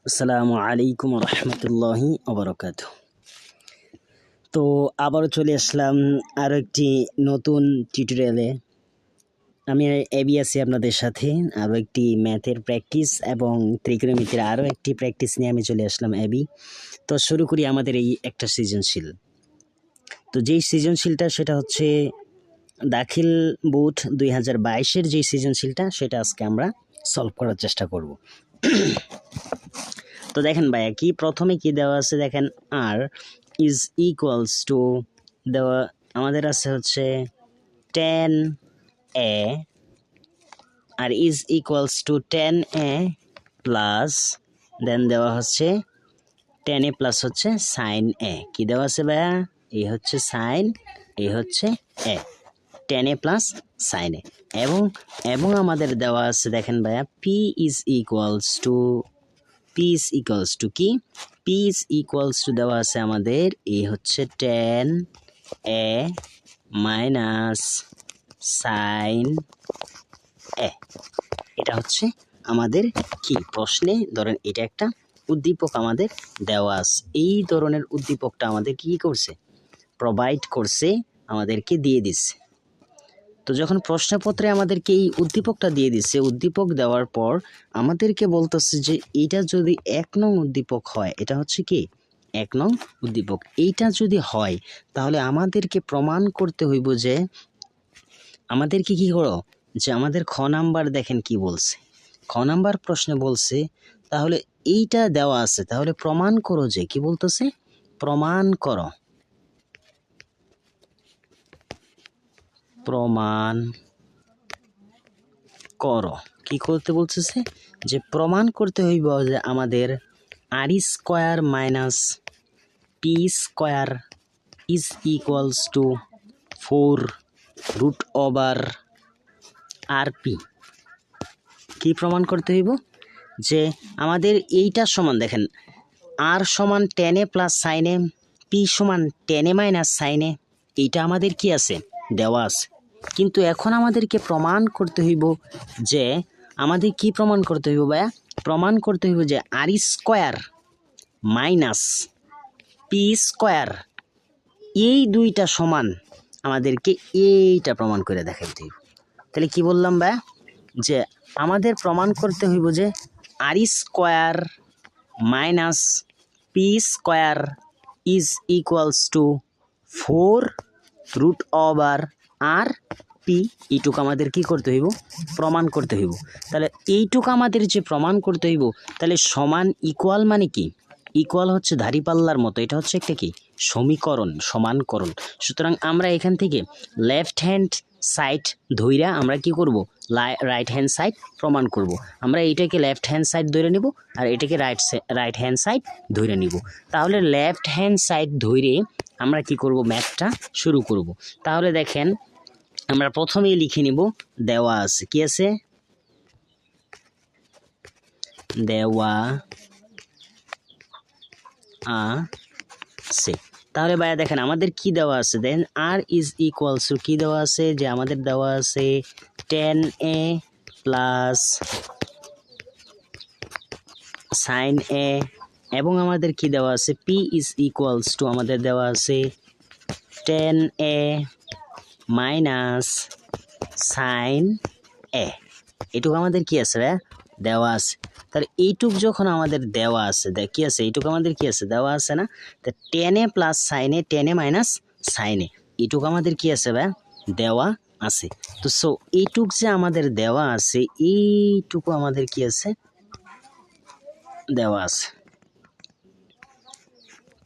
আসসালামু আলাইকুম রহমতুল্লাহি ওবরাকাতুহু। তো আবারও চলে আসলাম আরও একটি নতুন টিউটোরিয়ালে। আমি এবি আছি আপনাদের সাথে আরও একটি ম্যাথের প্র্যাকটিস এবং ত্রিকোণমিতির আরও একটি প্র্যাকটিস নিয়ে আমি চলে আসলাম এবি। তো শুরু করি আমাদের এই একটা সৃজনশীল। তো যেই সৃজনশীলটা সেটা হচ্ছে দাখিল বোর্ড 2022-এর যেই সৃজনশীলটা সেটা আজকে আমরা সলভ করার চেষ্টা করব। তো দেখেন ভাইয়া কি প্রথমে কি দেওয়া আছে দেখেন, আর ইজ ইকুয়ালস টু দেওয়া আমাদের আছে হচ্ছে 10a, R is equals to 10a plus then দেওয়া হচ্ছে 10a প্লাস হচ্ছে সাইন এ। কি দেওয়া আছে ভাইয়া? এই হচ্ছে সাইন, এই হচ্ছে এ, 10a প্লাস সাইন এ। এবং আমাদের দেওয়া আছে দেখেন ভাইয়া পি ইজ ইকুয়ালস টু কি? P is equals to দেওয়া আছে আমাদের এই হচ্ছে 10a মাইনাস সাইন এ। এটা হচ্ছে আমাদের কি প্রশ্নে ধরেন এটা একটা উদ্দীপক আমাদের দেওয়া আছে। এই ধরনের উদ্দীপকটা আমাদের কি করছে? প্রোভাইড করছে, আমাদেরকে দিয়ে দিচ্ছে। তো যখন প্রশ্নপত্রে আমাদেরকে এই উদ্দীপকটা দিয়ে দিচ্ছে, উদ্দীপক দেওয়ার পর আমাদেরকে বলতেছে যে এইটা যদি 1 নং উদ্দীপক হয়, এটা হচ্ছে কি 1 নং উদ্দীপক, এইটা যদি হয় তাহলে আমাদেরকে প্রমাণ করতে হইব যে আমাদেরকে কি করো যে আমাদের খ নাম্বার দেখেন কি বলছে, খ নাম্বার প্রশ্নে বলছে তাহলে এইটা দেওয়া আছে, তাহলে প্রমাণ করো যে কি বলতেছে, প্রমাণ করো, প্রমাণ করো। কি করতে বলতেছে? যে প্রমাণ করতে হইব যে আমাদের R square minus P square is equals to 4 root over R P. কি প্রমাণ করতে হইব? যে আমাদের এইটা সমান দেখেন আর সমান 10a প্লাস সাইন এ, পি সমান 10a মাইনাস সাইন এ, এইটা আমাদের কি আছে? দেওয়া আছে। কিন্তু এখন আমাদেরকে প্রমাণ করতে হইব যে আমাদের কি প্রমাণ করতে হইব ভাইয়া? প্রমাণ করতে হইব যে R square minus P square এই দুইটা সমান, আমাদেরকে এইটা প্রমাণ করে দেখাইতে হইব। তাহলে কি বললাম ভাইয়া? যে আমাদের প্রমাণ করতে হইব যে R square minus P square is equals to 4 root over R P. এইটুকু আমাদের কি করতে হইব? প্রমাণ করতে হইব। তাহলে এইটুকু আমাদের যে প্রমাণ করতে হইব, তাহলে সমান ইকুয়াল মানে কি? ইকুয়াল হচ্ছে ধারিপাল্লার মতো, এটা হচ্ছে একটা কি সমীকরণ, সমানকরণ। সুতরাং আমরা এখান থেকে লেফট হ্যান্ড সাইড ধইরা আমরা কি করব? রাইট হ্যান্ড সাইড প্রমাণ করব। আমরা এইটাকে লেফট হ্যান্ড সাইড ধরে নিব আর এটাকে রাইট হ্যান্ড সাইড ধরে নিব। তাহলে লেফট হ্যান্ড সাইড ধরে আমরা কি করব? ম্যাথটা শুরু করব। তাহলে দেখেন আমরা প্রথমেই লিখে নিব দেওয়া আছে, কি আছে? দেওয়া আছে। তাহলে ভাইয়া দেখেন আমাদের কি দেওয়া আছে, দেন আর ইজ ইকুয়ালস টু কি দেওয়া আছে? যে আমাদের দেওয়া আছে 10a প্লাস সাইন এ, এবং আমাদের কি দেওয়া আছে? পি ইজ ইকুয়ালস টু আমাদের দেওয়া আছে 10a মাইনাস সাইন এ। এটুকু আমাদের কি আছে ভাইয়া? দেওয়া আছে। তাহলে এইটুক যখন আমাদের দেওয়া আছে, কি আছে? এইটুকু আমাদের কি আছে? দেওয়া আছে না? তা 10a প্লাস সাইন এ, 10a মাইনাস সাইন এ, এইটুকু আমাদের কি আছে ভাইয়া? দেওয়া আছে। তো সো এইটুক যে আমাদের দেওয়া আছে, এইটুকু আমাদের কি আছে? দেওয়া আছে।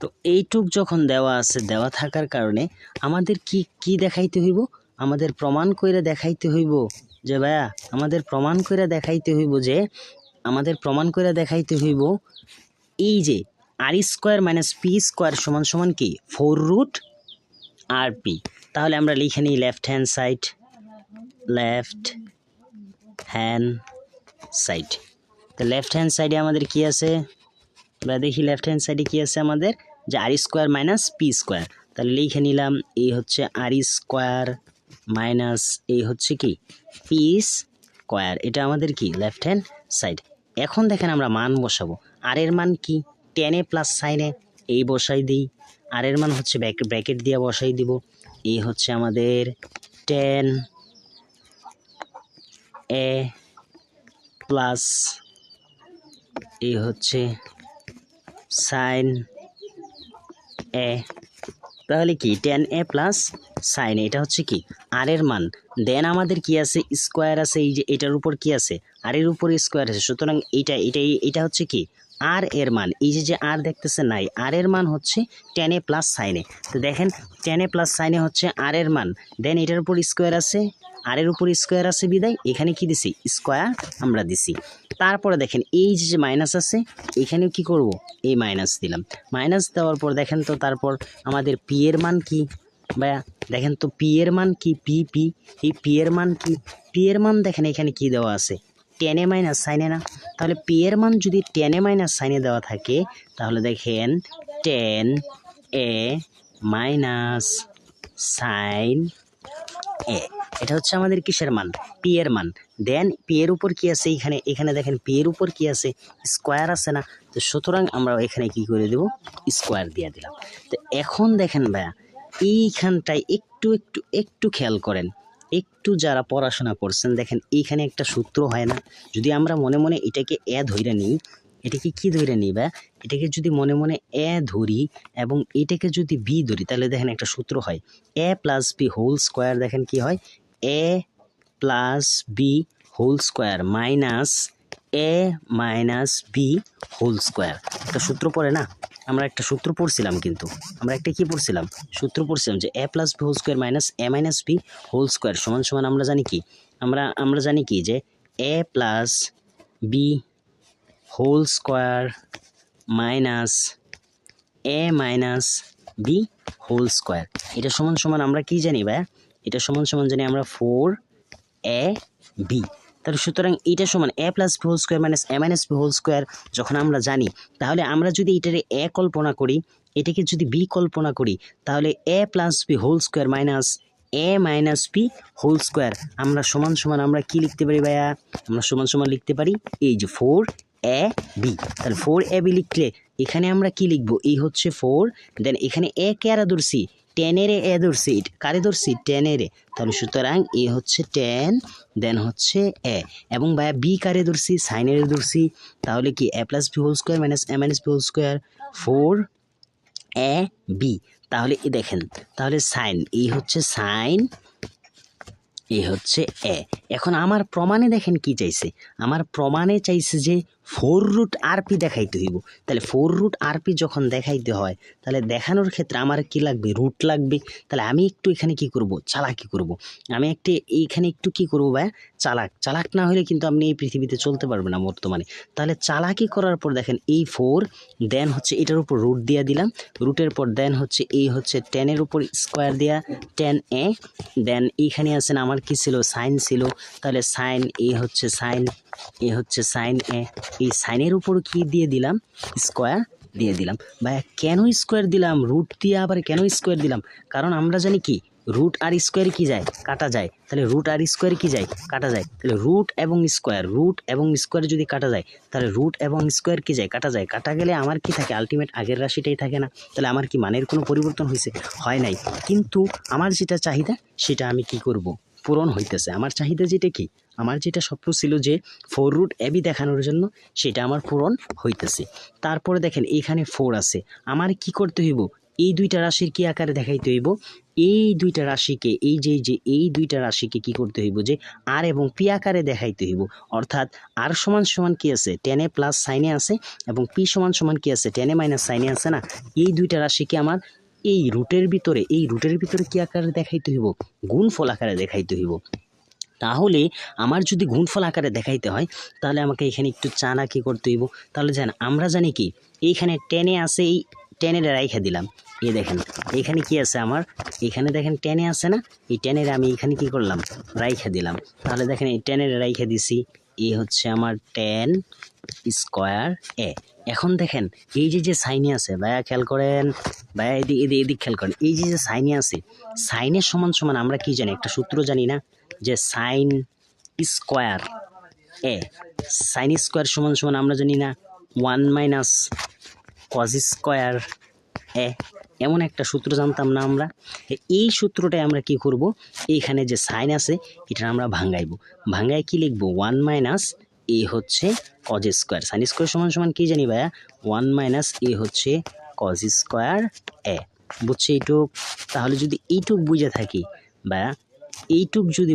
তো এইটুক যখন দেওয়া আছে, দেওয়া থাকার কারণে আমাদের কি দেখাইতে হইব? আমাদের প্রমাণ কইরা দেখাইতে হইব যে ভাইয়া আমাদের প্রমাণ কইরা দেখাইতে হইব যে আমাদের প্রমাণ কইরা দেখাইতে হইব এই যে R square minus P square সমান সমান কি 4 রুট আর পি। তাহলে আমরা লিখে নিই লেফট হ্যান্ড সাইড। তো লেফট হ্যান্ড সাইডে আমাদের কি আছে? আমরা দেখি লেফট হ্যান্ড সাইডে কি আছে আমাদের, যে R square minus P square. তাহলে লিখে নিলাম এই হচ্ছে আর স্কোয়ার মাইনাস এই হচ্ছে কি পি স্কোয়ার, এটা আমাদের কি লেফট হ্যান্ড সাইড। এখন দেখেন আমরা মান বসাবো। আর এর মান কি, টেন এ প্লাস সাইনে, এই বসাই দিই। আর এর মান হচ্ছে ব্র্যাকেট দিয়ে বসাই দিব, এই হচ্ছে আমাদের টেন এ প্লাস এই হচ্ছে সাইন এ। তাহলে কি টেন এ প্লাস সাইন, এটা হচ্ছে কি আর এর মান। দেন আমাদের কি আছে, স্কোয়ার আছে, এই যে এটার উপর কি আছে, আর এর উপর স্কোয়ার আছে, সুতরাং এটা হচ্ছে কি আর এর মান। এই যে আর দেখতেছে নাই, আর এর মান হচ্ছে টেন এ প্লাস সাইনে। তো দেখেন টেন এ প্লাস সাইনে হচ্ছে আর এর মান, দেন এটার উপর স্কোয়ার আছে, আর এর উপর স্কোয়ার আছে বিদায় এখানে কি দিছি, স্কোয়ার আমরা দিছি। তারপরে দেখেন এই যে মাইনাস আছে, এখানেও কি করব, এই মাইনাস দিলাম। মাইনাস দেওয়ার পর দেখেন তো তারপর আমাদের পি এর মান কি ভাইয়া, দেখেন তো পি এর মান কি, পি এই পি এর মান কি, পি এর মান দেখেন এখানে কি দেওয়া আছে, টেন এ মাইনাস সাইনে না। তাহলে পি এর মান যদি টেন এ মাইনাস সাইনে দেওয়া থাকে, তাহলে দেখেন টেন এ মাইনাস সাইন এ, এটা হচ্ছে আমাদের কিসের মান, পি এর মান। দেন পি এর উপর কি আছে, এখানে দেখেন পি এর উপর কি আছে, স্কোয়ার আছে না। তো সুতরাং আমরা এখানে কি করে দেব, স্কোয়ার দিয়ে দিলাম। তো এখন দেখেন ভাইয়া এইখানটায় একটু খেয়াল করেন, একটু যারা পড়াশোনা করছেন দেখেন এইখানে একটা সূত্র হয় না, যদি আমরা মনে মনে এটাকে এ ধরে নিই, এটাকে কি ধরে নিই বা এটাকে যদি মনে মনে এ ধরি এবং এটাকে যদি বি ধরি, তাহলে দেখেন একটা সূত্র হয় A plus B whole square. দেখেন কি হয়, A plus B whole square minus A minus B whole square. একটা সূত্র পড়ে না, আমরা একটা সূত্র পড়ছিলাম, কিন্তু আমরা একটা কি পড়ছিলাম, সূত্র পড়ছিলাম যে A plus B whole square minus A minus B whole square সমান সমান আমরা জানি কি, আমরা জানি কি যে A plus B whole square minus A minus B whole square, এটা সমান সমান আমরা কি জানি ভাইয়া, এটা সমান সমান জানি আমরা ফোর এ বি। তাহলে সুতরাং এটা সমান A plus B whole square minus A minus B whole square যখন আমরা জানি, তাহলে আমরা যদি এটারে এ কল্পনা করি, এটাকে যদি বি কল্পনা করি, তাহলে A plus B whole square minus A minus B whole square আমরা সমান সমান আমরা কি লিখতে পারি ভাইয়া, আমরা সমান সমান লিখতে পারি এই যে ফোর এ বি। তাহলে ফোর এ বি লিখলে এখানে আমরা কি লিখবো, এই হচ্ছে ফোর, দেন এখানে এ কারা ধরছি, টেনের এ ধরছি, কারে ধরছি, টেনের এ। তাহলে সুতরাং এ হচ্ছে টেন, দেন হচ্ছে এ, এবং ভাইয়া বি কারে ধরছি, সাইনের ধরছি। তাহলে কি A plus B whole square minus A minus B whole square four A B. তাহলে এই দেখেন, তাহলে সাইন, এই হচ্ছে সাইন, এই হচ্ছে এ। এখন আমার প্রমাণে দেখেন কি চাইছে, আমার প্রমাণে চাইছে যে ফোর রুট আর পি দেখাইতে হইব। তাহলে ফোর রুট আর পি যখন দেখাইতে হয়, তাহলে দেখানোর ক্ষেত্রে আমার কি লাগবে, রুট লাগবে। তাহলে আমি একটু এখানে কি করব, চালাকি করব। আমি এইখানে একটু কি করবো ভাই, চালাক না হলে কিন্তু আপনি এই পৃথিবীতে চলতে পারবেন না বর্তমানে। তাহলে চালাকি করার পর দেখেন এই ফোর, দেন হচ্ছে এটার উপর রুট দিয়ে দিলাম, রুটের পর দেন হচ্ছে এই হচ্ছে টেনের উপর স্কোয়ার দেওয়া টেন এ, দেন এইখানে আছেন আমার কি ছিল, সাইন ছিল। তাহলে সাইন এ হচ্ছে সাইন, এ হচ্ছে সাইন এ, এই সাইনের উপর কি দিয়ে দিলাম, স্কোয়ার দিয়ে দিলাম। ভাই কেন স্কোয়ার দিলাম, রুট দিয়ে আবার কেন স্কোয়ার দিলাম, কারণ আমরা জানি কি রুট আর স্কোয়ার কি যায়, কাটা যায়। তাহলে রুট আর স্কোয়ার কি যায়, কাটা যায়। তাহলে রুট এবং স্কোয়ার যদি কাটা যায়, তাহলে রুট এবং স্কোয়ার কি যায়, কাটা যায়। কাটা গেলে আমার কি থাকে, আলটিমেট আগের রাশিটাই থাকে না। তাহলে আমার কি মানের কোনো পরিবর্তন হয়েছে, হয় নাই। কিন্তু আমার যেটা চাহিদা সেটা আমি কি করব, পূরণ হইতেছে। আমার চাহিদা যেটা কি, আমার যেটা স্বপ্ন ছিল যে ফোর রুট এবি দেখানোর জন্য, সেটা আমার পূরণ হইতেছে। তারপরে দেখেন এখানে ফোর আছে, আমার কি করতে হইব, এই দুইটা রাশির কি আকারে দেখাইতে হইব, এই দুইটা রাশিকে এই দুইটা রাশিকে কি করতে হইব, যে আর এবং পি আকারে দেখাইতে হইব। অর্থাৎ আর সমান সমান কি আছে, টেনে প্লাস সাইনে আছে, এবং পি সমান সমান কি আছে, টেনে মাইনাস সাইনে আছে না। এই দুইটা রাশিকে আমার এই রুটের ভিতরে কি আকারে দেখাইতে হইব, গুণফল আকারে দেখাইতে হইব। তাহলে আমার যদি গুণফল আকারে দেখাইতে হয়, তাহলে আমাকে এখানে একটু চালাকি করতে হইব। তাহলে আমরা জানি কি এইখানে টেনে আছে, এই টেনের রাইখা দিলাম। এই দেখেন এখানে কি আছে আমার, এখানে দেখেন টেনে আছে না, এই টেনের আমি এখানে কি করলাম, রাইখা দিলাম। তাহলে দেখেন এই টেনের রাইখা দিছি, এই হচ্ছে আমার টেন স্কোয়ার এ। এখন দেখেন এই যে সাইনে আছে, ভাইয়া খেয়াল করেন, ভাইয়া এদিক খেয়াল করেন, এই যে সাইনে আছে, সাইনের সমান সমান আমরা কি জানি, একটা সূত্র জানি না, যে সাইন স্কোয়ার এ, সাইন স্কোয়ার সমান সমান আমরা জানি না 1 মাইনাস কজ স্কোয়ার এ, এমন একটা সূত্র জানতাম না আমরা। এই সূত্রটাই আমরা কি করব, এইখানে যে সাইন আছে এটা আমরা ভাঙ্গায় কি লিখবো, 1 মাইনাস এ হচ্ছে কজ স্কোয়ার, সাইন স্কোয়ার সমান সমান কি জানি ভাইয়া, 1 মাইনাস এ হচ্ছে কজ স্কোয়ার এ, বুঝছে এইটুক। তাহলে যদি এইটুক বুঝে থাকি ভাইয়া, এইটুক যদি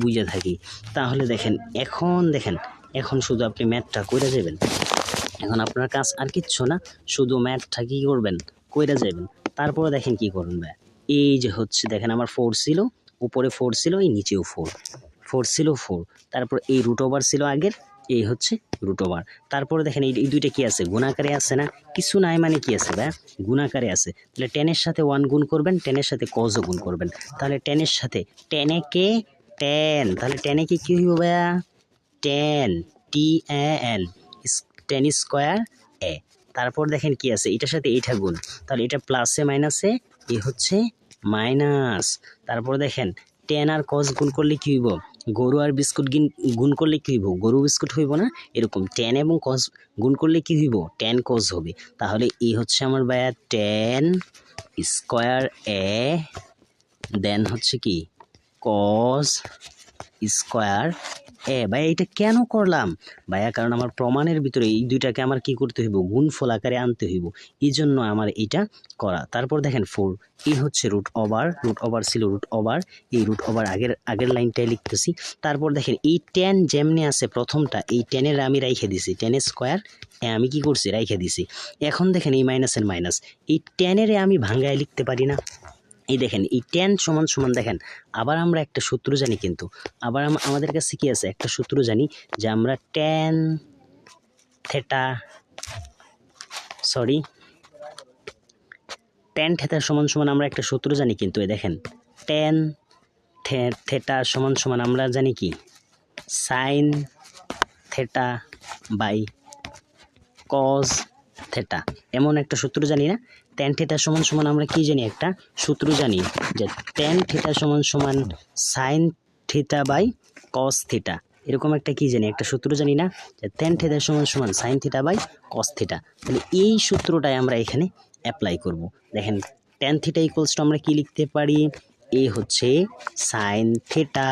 বুঝে থাকি তাহলে দেখেন এখন শুধু আপনি ম্যাথটা করে যাবেন। এখন আপনার কাজ আর কিচ্ছু না, শুধু ম্যাথটা কি করবেন, কইরা যাবেন। তারপরে দেখেন কি করবেন ভাই, এই যে হচ্ছে দেখেন আমার 4 ছিল, উপরে 4 ছিল, এই নিচেও 4 ছিল 4, তারপর এই রুট ওভার ছিল আগের, এই হচ্ছে রুট ওভার। তারপরে দেখেন এই দুইটা কি আছে, গুণাকারে আছে না, কিছু নাই মানে কি আছে ভাই, গুণাকারে আছে। তাহলে 10 এর সাথে 1 গুণ করবেন, 10 এর সাথে কজও গুণ করবেন। তাহলে 10 এর সাথে 10 এ কে 10, তাহলে 10 এ কি হইব ভাইয়া, 10 TAN 10 স্কোয়ার এ। তারপর দেখেন কি আছে, এটার সাথে এইটা গুণ, তাহলে এটা প্লাসে মাইনাসে এ হচ্ছে মাইনাস। তারপর দেখেন 10 আর কস গুণ করলে কি হইব, গরু আর বিস্কুট গুণ করলে কি হইব, গরু বিস্কুট হইব না, এরকম 10 এবং কস গুণ করলে কি হইব, 10 কস হবে। তাহলে এই হচ্ছে আমার ভাইয়া 10 স্কোয়ার এ, দেন হচ্ছে কি কস স্কোয়ার এ। ভাইয়া এটা কেন করলাম ভাইয়া, কারণ আমার প্রমাণের ভিতরে এই দুইটাকে আমার কি করতে হইব, গুণফল আকারে আনতে হইব, এই জন্য আমার এটা করা। তারপর দেখেন 4, এই হচ্ছে রুট ওভার ছিল রুট ওভার, এই রুট ওভার আগের লাইনটাই লিখতেছি। তারপর দেখেন এই 10 যেমনি আছে প্রথমটা, এই 10 এর আমি রাইখে দিছি, 10 স্কোয়ার এ আমি কি করছি, রাইখে দিছি। এখন দেখেন এই মাইনাসের মাইনাস, এই 10 এর আমি ভাঙ্গায় লিখতে পারি না। এই দেখেন এই 10 সমান সমান দেখেন, আবার আমরা একটা সূত্র জানি, কিন্তু আবার আমাদের কাছে কি আছে, একটা সূত্র জানি যে আমরা tan থিটা সমান সমান আমরা একটা সূত্র জানি, কিন্তু এই দেখেন tan থিটা সমান সমান আমরা জানি কি, sine theta by cos theta, এমন একটা সূত্র জানি না। tan থিটা সমান সমান আমরা কি জানি, একটা সূত্র জানি যে tan থিটা সমান সমান sine theta by cos theta, এরকম একটা কি জানি, একটা সূত্র জানি না, যে tan থিটা সমান সমান sine theta by cos theta. তাহলে এই সূত্রটাই আমরা এখানে অ্যাপ্লাই করব। দেখেন tan থিটা ইকুয়ালস টু আমরা কি লিখতে পারি, এ হচ্ছে sine theta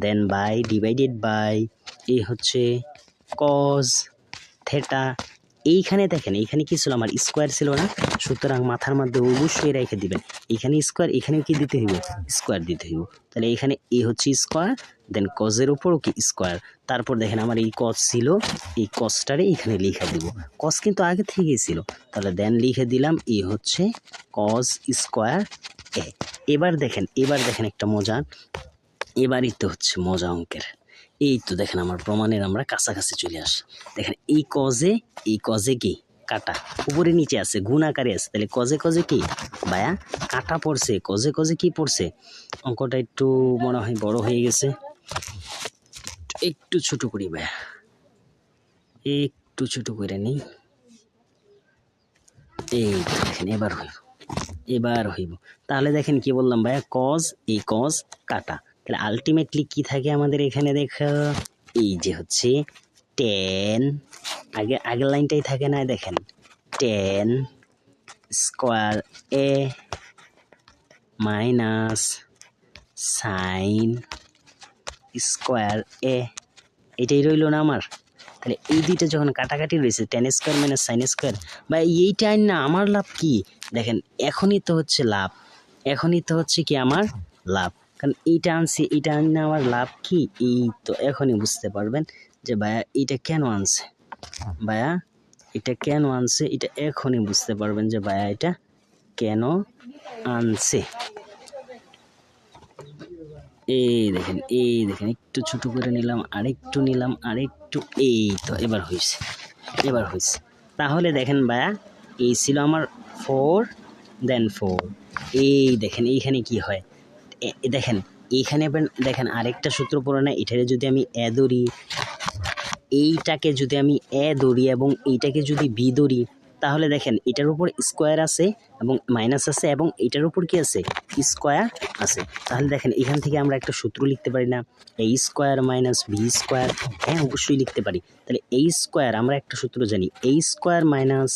then by divided by A হচ্ছে কস থিটা। এইখানে দেখেন এইখানে কি ছিল, আমার স্কোয়ার ছিল না, সুতরাং মাথার মধ্যে অবশ্যই রেখে দিবেন, এখানে স্কোয়ার, এখানে কি দিতে হইব, স্কোয়ার দিতে হইব। তাহলে এখানে এ হচ্ছে স্কোয়ার, দেন কজের উপরও কি স্কোয়ার। তারপর দেখেন আমার এই কজ ছিল, এই কজটারে এখানে লিখে দিব, কজ কিন্তু আগে থেকেই ছিল, তাহলে দেন লিখে দিলাম এ হচ্ছে কজ স্কোয়ার এ। এবার দেখেন একটা মজা, এবারই তো হচ্ছে মজা অঙ্কের। এই তো দেখেন আমার প্রমাণের আমরা কাছাকাছি চলে আসি। দেখেন এই কজে কি কাটা, উপরে নিচে আছে, গুণ আকারে আছে, তাহলে কজে কি ভাইয়া কাটা পড়ছে, কজে কি পড়ছে। অঙ্কটা একটু মনে হয় বড় হয়ে গেছে, একটু ছোট করি ভাইয়া, একটু ছোট করে নিই। এই দেখেন এবার হইব। তাহলে দেখেন কি বললাম ভাইয়া, এই কজ কাটা, তাহলে আলটিমেটলি কি থাকে আমাদের এখানে, দেখো এই যে হচ্ছে 10, আগের লাইনটাই থাকে না, দেখেন 10 স্কোয়ার এ মাইনাস সাইন স্কোয়ার এ, এটাই রইল না আমার। তাহলে এই দুইটা যখন কাটাকাটি রয়েছে, 10 স্কোয়ার মাইনাস সাইন স্কোয়ার, বা এইটাই না আমার লাভ কি, দেখেন এখনই তো হচ্ছে কি আমার লাভ, কারণ এইটা আনছি, এইটা আনলে আমার লাভ কি, এই তো এখনই বুঝতে পারবেন যে ভাইয়া এটা কেন আনছে, এটা এখনই বুঝতে পারবেন যে ভাইয়া এটা কেন আনছে। এই দেখেন একটু ছোট করে নিলাম, আরেকটু নিলাম, আরেকটু, এই তো এবার হয়েছে। তাহলে দেখেন ভাইয়া এই ছিল আমার 4 দেন 4, এই দেখেন এইখানে কি হয়, দেখেন এইখানে দেখেন আরেকটা সূত্র পড়ে না, এটারে যদি আমি এ ধরি, এইটাকে যদি আমি এ ধরি এবং এইটাকে যদি বি ধরি, তাহলে দেখেন এটার উপর স্কোয়ার আছে এবং মাইনাস আছে এবং এটার উপর কি আছে স্কোয়ার আছে। তাহলে দেখেন এখান থেকে আমরা একটা সূত্র লিখতে পারি না, এ স্কোয়ার মাইনাস বি স্কোয়ার। হ্যাঁ অবশ্যই লিখতে পারি। তাহলে এ স্কোয়ার আমরা একটা সূত্র জানি, a square minus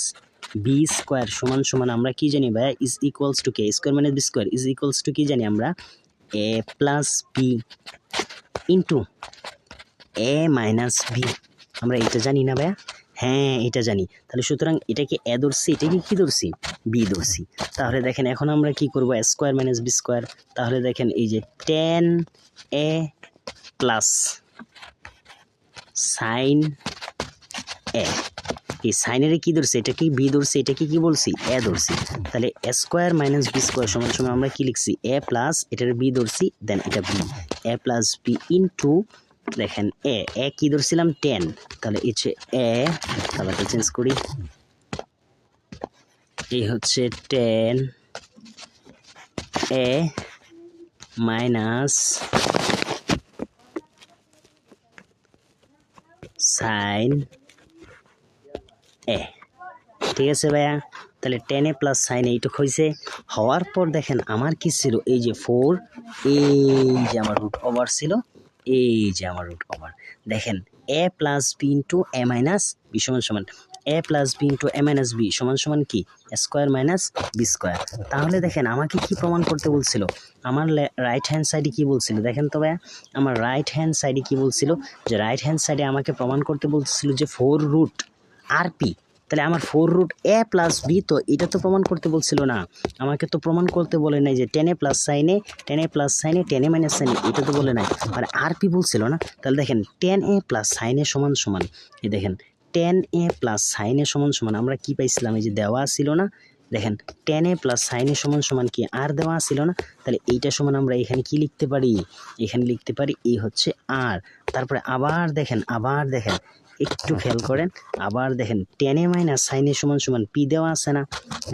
b square সমান সমান আমরা কি জানি ভাইয়া, ইজ ইকুয়ালস টু কে square minus b square is equals to কি জানি আমরা, a plus b into a minus b. আমরা এটা জানি না ভাইয়া? হ্যাঁ এটা জানি। তাহলে সুতরাং এটাকে এ ধরছি, এটাকে কি ধরছি, বি ধরছি। তাহলে দেখেন এখন আমরা কি করব, এ স্কোয়ার মাইনাস বি স্কোয়ার। তাহলে দেখেন এই যে টেন এ প্লাস সাইন এ, এই সাইনের কি ধরছে, এটা কি বি ধরছে, এটাকে কি বলছি, এ ধরছি। তাহলে এ স্কোয়ার মাইনাস বি স্কোয়ার সমান সমান আমরা কি লিখছি, এ প্লাস এটার বি ধরছি, দেন এটা বি, এ প্লাস বি ইন্টু দেখেন এ কি ধরছিলাম 10, তাহলে হচ্ছে এ, কালারটা চেঞ্জ করি, এই হচ্ছে 10 এ মাইনাস সাইন এ। ঠিক আছে ভাইয়া? তাহলে 10 এ প্লাস সাইন এইটুক হয়েছে। হওয়ার পর দেখেন আমার কি ছিল, এই যে 4, এই যে আমার রুট ওভার ছিল, এই যে আমার রুট ওভার। দেখেন এ plus b into a minus B সমান সমান A plus b into a minus B সমান সমান কি, স্কোয়ার মাইনাস বি স্কোয়ার। তাহলে দেখেন আমাকে কি প্রমাণ করতে বলছিল, আমার রাইট হ্যান্ড সাইডে কি বলছিল, দেখেন তো ভাইয়া আমার রাইট হ্যান্ড সাইডে কি বলছিল, যে রাইট হ্যান্ড সাইডে আমাকে প্রমাণ করতে বলছিল যে 4 রুট আর পি। তাহলে আমার 4 রুট এ প্লাস বি, তো এটা তো প্রমাণ করতে বলছিল না, আমাকে তো প্রমাণ করতে বলে নাই যে 10 এ প্লাস সাইনে 10 এ প্লাস সাইনে 10 এ মাইনাস সাইনে, এটা তো বলে নাই, আর আর পি বলছিল না। তাহলে দেখেন 10 এ প্লাস সাইনে সমান সমান, এই দেখেন 10 এ প্লাস সাইনে সমান সমান আমরা কি পাইছিলাম, এই যে দেওয়া ছিল না, দেখেন 10 এ প্লাস সাইনে সমান সমান কি আর দেওয়া ছিল না। তাহলে এইটা সমান আমরা এখানে কি লিখতে পারি, এখানে লিখতে পারি এই হচ্ছে আর। তারপরে আবার দেখেন একটু খেয়াল করেন, আবার দেখেন 10 এ মাইনাস সাইনে সমান সমান পি দেওয়া আছে না,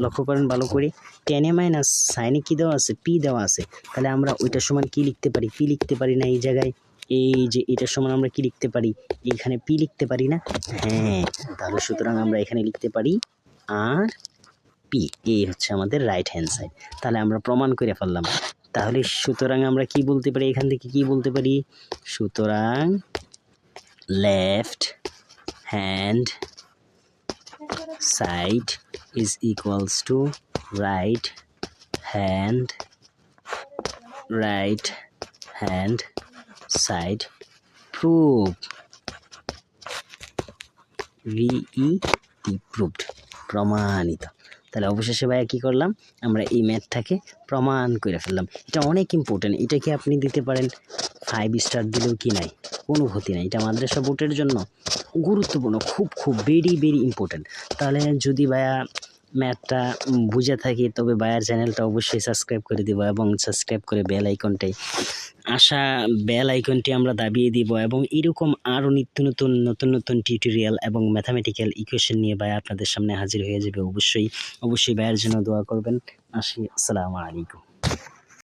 লক্ষ্য করেন ভালো করে, 10 এ মাইনাস সাইনে কি দেওয়া আছে, পি দেওয়া আছে। তাহলে আমরা ওইটার সমান কি লিখতে পারি, পি লিখতে পারি না এই জায়গায়, এই যে এটার সমান আমরা কি লিখতে পারি, এইখানে পি লিখতে পারি না? হ্যাঁ, তাহলে সুতরাং আমরা এখানে লিখতে পারি আর পি, এই হচ্ছে আমাদের রাইট হ্যান্ড সাইড। তাহলে আমরা প্রমাণ করে ফেললাম। তাহলে সুতরাং আমরা কি বলতে পারি, এখান থেকে কি বলতে পারি, সুতরাং left hand side is equals to right hand side. Prove, proved, প্রমাণিত। তাহলে অবশেষে ভাইয়া কী করলাম, আমরা এই ম্যাথটাকে প্রমাণ করে ফেললাম। এটা অনেক ইম্পর্টেন্ট, এটাকে আপনি দিতে পারেন 5 স্টার দিলেও কি নাই, কোনো ক্ষতি নাই। এটা মাদ্রাসা বোর্ডের জন্য গুরুত্বপূর্ণ, খুব ভেরি ইম্পর্টেন্ট। তাহলে যদি ভাইয়া ম্যাথটা বুঝে থাকি, তবে ভাইয়ার চ্যানেলটা অবশ্যই সাবস্ক্রাইব করে দিব এবং সাবস্ক্রাইব করে বেল আইকনটি আমরা দাবিয়ে দিব, এবং এরকম আরও নিত্য নতুন টিউটোরিয়াল এবং ম্যাথামেটিক্যাল ইকুয়েশন নিয়ে ভাইয়া আপনাদের সামনে হাজির হয়ে যাবে। অবশ্যই ভাইয়ার জন্য দোয়া করবেন। আসসালামু আলাইকুম।